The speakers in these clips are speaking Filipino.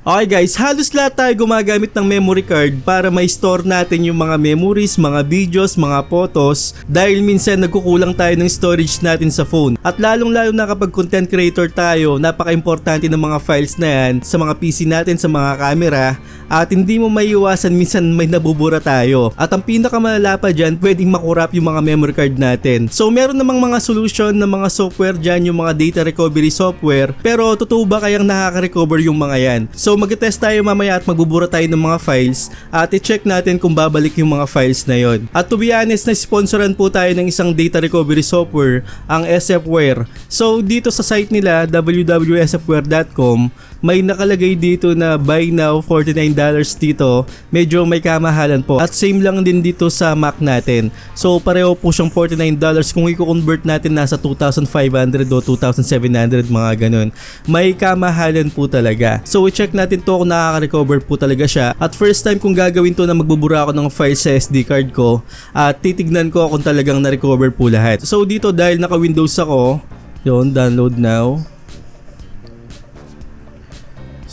Okay guys, halos lahat tayo gumagamit ng memory card para ma-store natin yung mga memories, mga videos, mga photos dahil minsan nagkukulang tayo ng storage natin sa phone. At lalong lalo na kapag content creator tayo, napaka-importante ng mga files na yan sa mga PC natin, sa mga camera, at hindi mo maiiwasan minsan may nabubura tayo. At ang pinakamalala pa dyan, pwedeng makurap yung mga memory card natin. So meron namang mga solution ng mga software dyan, yung mga data recovery software, pero totoo ba kayang nakaka-recover yung mga yan? So mag-test tayo mamaya at magbubura tayo ng mga files at i-check natin kung babalik yung mga files na yon. At to be honest, na-sponsoran po tayo ng isang data recovery software, ang SFware. So dito sa site nila, www.sfware.com, may nakalagay dito na buy now $49 dito. Medyo may kamahalan po. At same lang din dito sa Mac natin. So pareho po siyang $49. Kung i-convert natin nasa 2,500 o 2,700 mga ganun. May kamahalan po talaga. So i-check natin to kung nakaka-recover po talaga siya. At first time kung gagawin to na magbubura ako ng file sa SD card ko at titignan ko kung talagang na-recover po lahat. So dito dahil naka-Windows ako, yun, download now.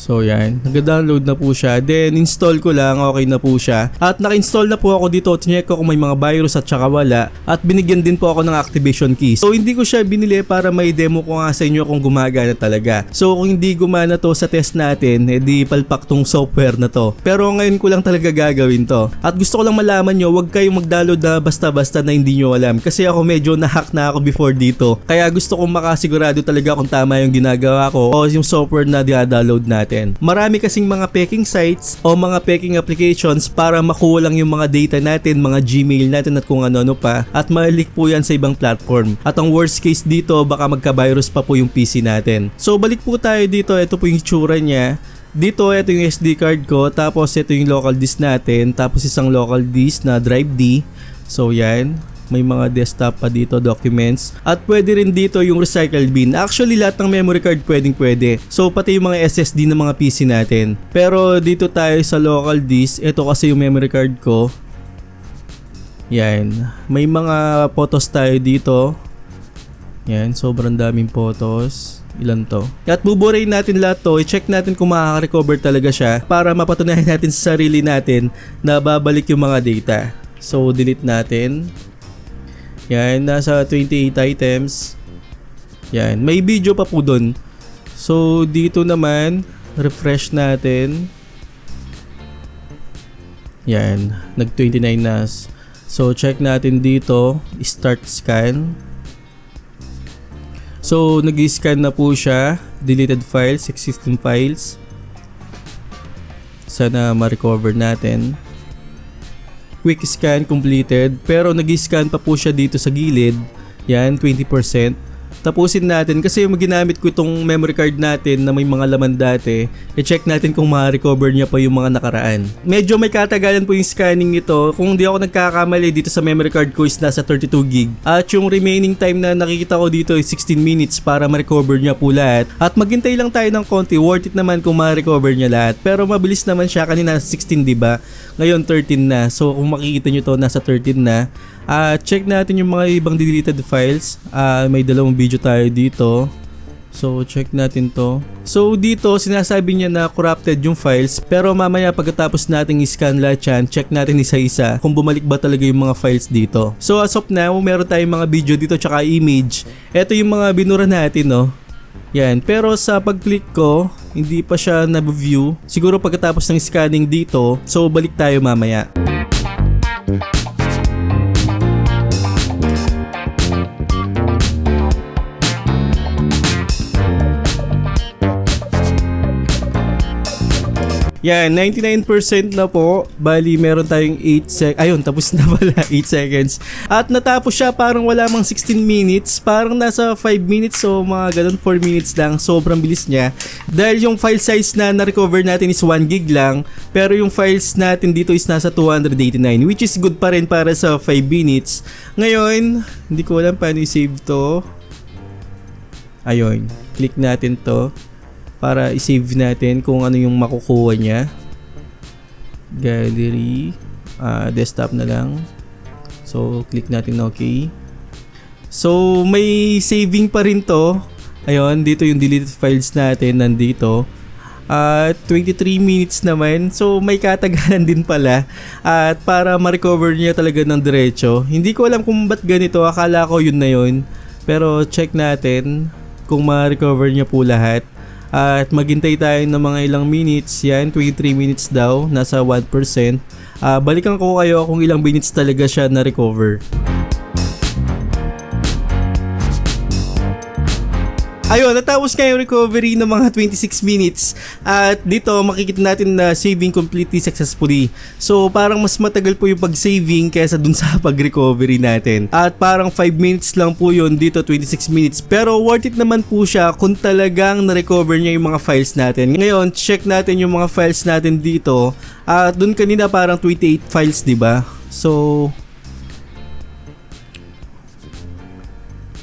So yan, nag-download na po siya. Then install ko lang, okay na po siya. At naka-install na po ako dito. Tinyek ko kung may mga virus at saka wala. At binigyan din po ako ng activation key. So hindi ko siya binili para may demo ko nga sa inyo kung gumagana talaga. So kung hindi gumana to sa test natin, edi palpak tong software na to. Pero ngayon ko lang talaga gagawin to. At gusto ko lang malaman nyo, huwag kayong mag-download na basta-basta na hindi nyo alam. Kasi ako medyo na-hack na ako before dito. Kaya gusto kong makasigurado talaga kung tama yung ginagawa ko o yung software na di-download natin. Marami kasing mga peking sites o mga peking applications para makuha lang yung mga data natin, mga Gmail natin at kung ano-ano pa, at ma-leak po yan sa ibang platform. At ang worst case dito, baka magka-virus pa po yung PC natin. So balik po tayo dito, ito po yung itsura niya. Dito, ito yung SD card ko, tapos ito yung local disk natin, tapos isang local disk na drive D. So yan, may mga desktop pa dito, documents, at pwede rin dito yung recycle bin. Actually lahat ng memory card pwede. So pati yung mga SSD ng mga PC natin. Pero dito tayo sa local disk, ito kasi yung memory card ko. Yan, may mga photos tayo dito. Yan, sobrang daming photos. Ilan to? At buburay natin lahat to, i-check natin kung makaka-recover talaga siya para mapatunayan natin sa sarili natin na babalik yung mga data. So delete natin. Yan, nasa 28 items. Yan, may video pa po dun. So dito naman, refresh natin. Yan, nag 29 na. So check natin dito, start scan. So nag-scan na po siya. Deleted files, existing files. Sana ma-recover natin. Quick scan completed, pero nag-scan pa po siya dito sa gilid. Yan, 20%. Tapusin natin kasi yung ginamit ko itong memory card natin na may mga laman dati. I-check natin kung ma-recover niya pa yung mga nakaraan. Medyo may katagalan po yung scanning nito. Kung di ako nagkakamali, dito sa memory card ko is nasa 32 gig. At yung remaining time na nakikita ko dito is 16 minutes para ma-recover niya po lahat. At maghintay lang tayo ng konti, worth it naman kung ma-recover niya lahat. Pero mabilis naman siya, kanina 16 diba? Ngayon 13 na. So kung makikita nyo to, nasa 13 na. Check natin yung mga ibang deleted files. May dalawang video tayo dito. So check natin to. So dito sinasabi niya na corrupted yung files, pero mamaya pagkatapos nating i-scan lahat yan, check natin isa-isa kung bumalik ba talaga yung mga files dito. So as of now, meron tayong mga video dito tsaka image. Ito yung mga binura natin, no. Yan, pero sa pag-click ko, hindi pa siya na-view. Siguro pagkatapos ng scanning dito, so balik tayo mamaya. Yan, 99% na po. Bali, meron tayong 8 seconds. Ayun, tapos na pala, 8 seconds. At natapos siya, parang wala mang 16 minutes. Parang nasa 5 minutes, so mga ganun 4 minutes lang. Sobrang bilis niya. Dahil yung file size na na-recover natin is 1 gig lang. Pero yung files natin dito is nasa 289, which is good pa rin para sa 5 minutes. Ngayon, hindi ko alam paano i-save to. Ayun, click natin to para i-save natin kung ano yung makukuha niya. Gallery, desktop na lang. So click natin OK. So may saving pa rin to. Ayun, dito yung deleted files natin nandito. At 23 minutes naman. So may katagalan din pala. At para ma-recover niya talaga ng diretso. Hindi ko alam kung ba't ganito. Akala ko yun na yun. Pero check natin kung ma-recover niya po lahat. At maghintay tayo ng mga ilang minutes. Yan, 23 minutes daw. Nasa 1%. Balikan ko kayo kung ilang minutes talaga siya na-recover. Ayun, natapos nga yung recovery ng mga 26 minutes. At dito makikita natin na saving completely successfully. So parang mas matagal po yung pag-saving kaysa dun sa pag-recovery natin. At parang 5 minutes lang po yun, dito 26 minutes. Pero worth it naman po siya kung talagang na-recover niya yung mga files natin. Ngayon, check natin yung mga files natin dito. At dun kanina parang 28 files, diba? So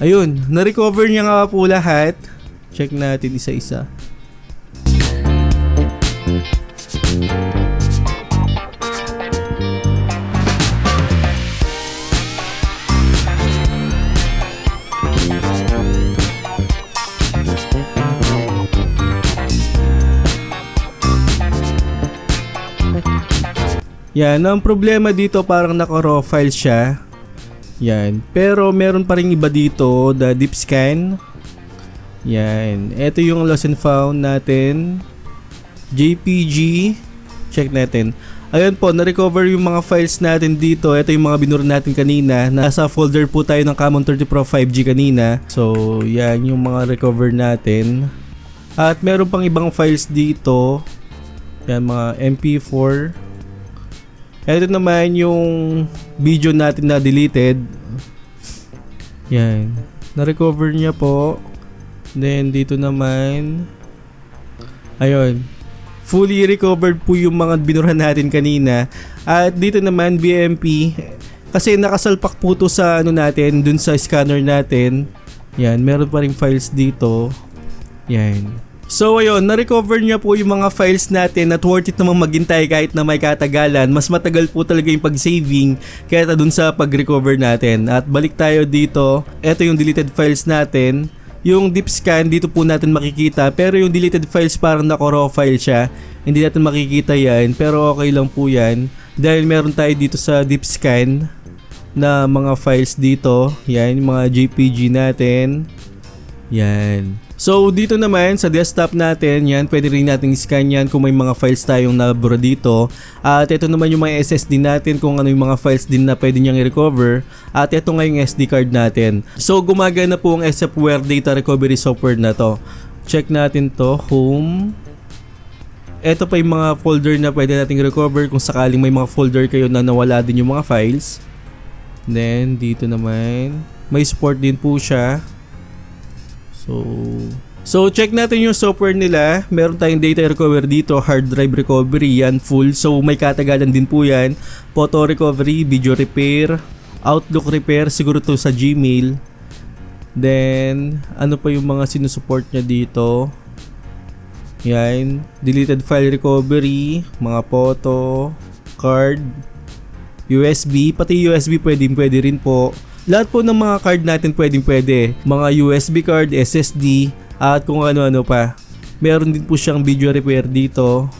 ayun, na-recover niya nga po lahat. Check natin isa-isa. Yan, ang problema dito parang naka-raw file siya. Yan. Pero meron pa rin iba dito, the deep scan. Yan. Ito yung lost and found natin. JPG. Check natin. Ayun po, na-recover yung mga files natin dito. Ito yung mga binura natin kanina. Nasa folder po tayo ng Common 30 Pro 5G kanina. So, yan yung mga recover natin. At meron pang ibang files dito. Yan, mga MP4. Ito naman yung video natin na deleted. Yan. Na-recover niya po. Then dito naman. Ayun. Fully recovered po yung mga binurahan natin kanina. At dito naman BMP. Kasi nakasalpak po to sa ano natin. Dun sa scanner natin. Yan. Meron pa rin files dito. Yan. So ayun, na-recover niya po yung mga files natin at worth it namang maghintay kahit na may katagalan. Mas matagal po talaga yung pag-saving kaysa dun sa pag-recover natin. At balik tayo dito. Ito yung deleted files natin. Yung deep scan dito po natin makikita, pero yung deleted files parang naka-raw file siya. Hindi natin makikita yan, pero okay lang po yan. Dahil meron tayo dito sa deep scan na mga files dito. Yan, yung mga JPG natin. Yan. So dito naman sa desktop natin, yan, pwede rin natin scan yan kung may mga files tayong nabura dito. At ito naman yung mga SSD natin kung ano yung mga files din na pwede niyang i-recover. At ito nga yung SD card natin. So gumagana po ang SFware data recovery software na to. Check natin to, home. Ito pa yung mga folder na pwede nating recover kung sakaling may mga folder kayo na nawala din yung mga files. Then dito naman, may support din po siya. So check natin yung software nila. Meron tayong data recovery dito, hard drive recovery, yan full. So may katagalan din po yan. Photo recovery, video repair, Outlook repair, siguro to sa Gmail. Then ano pa yung mga sinusupport niya dito? Yan, deleted file recovery, mga photo, card, USB, pati USB pwede rin po. Lahat po ng mga card natin pwede. Mga USB card, SSD, at kung ano-ano pa. Meron din po siyang video repair dito.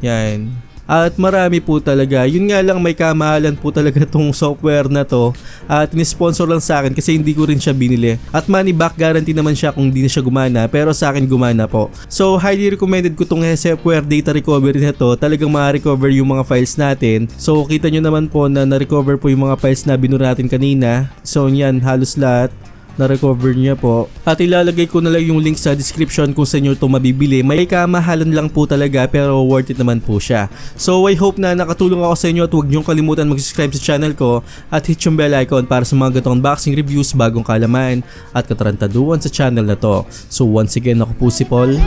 Yan. At marami po talaga. Yun nga lang, may kamahalan po talaga tong software na to. At ni-sponsor lang sa akin kasi hindi ko rin siya binili. At money back guarantee naman siya kung hindi na siya gumana. Pero sa akin gumana po. So highly recommended ko tong SFware data recovery na to. Talagang ma-recover yung mga files natin. So kita nyo naman po na na-recover po yung mga files na binura natin kanina. So yan, halos lahat na-recover niya po. At ilalagay ko na lang yung link sa description kung sa inyo ito mabibili. May kamahalan lang po talaga pero worth it naman po siya. So I hope na nakatulong ako sa inyo at huwag niyong kalimutan mag-subscribe sa channel ko at hit yung bell icon para sa mga ganitong unboxing reviews, bagong kalaman at katarantaduan sa channel na to. So once again, ako po si Paul.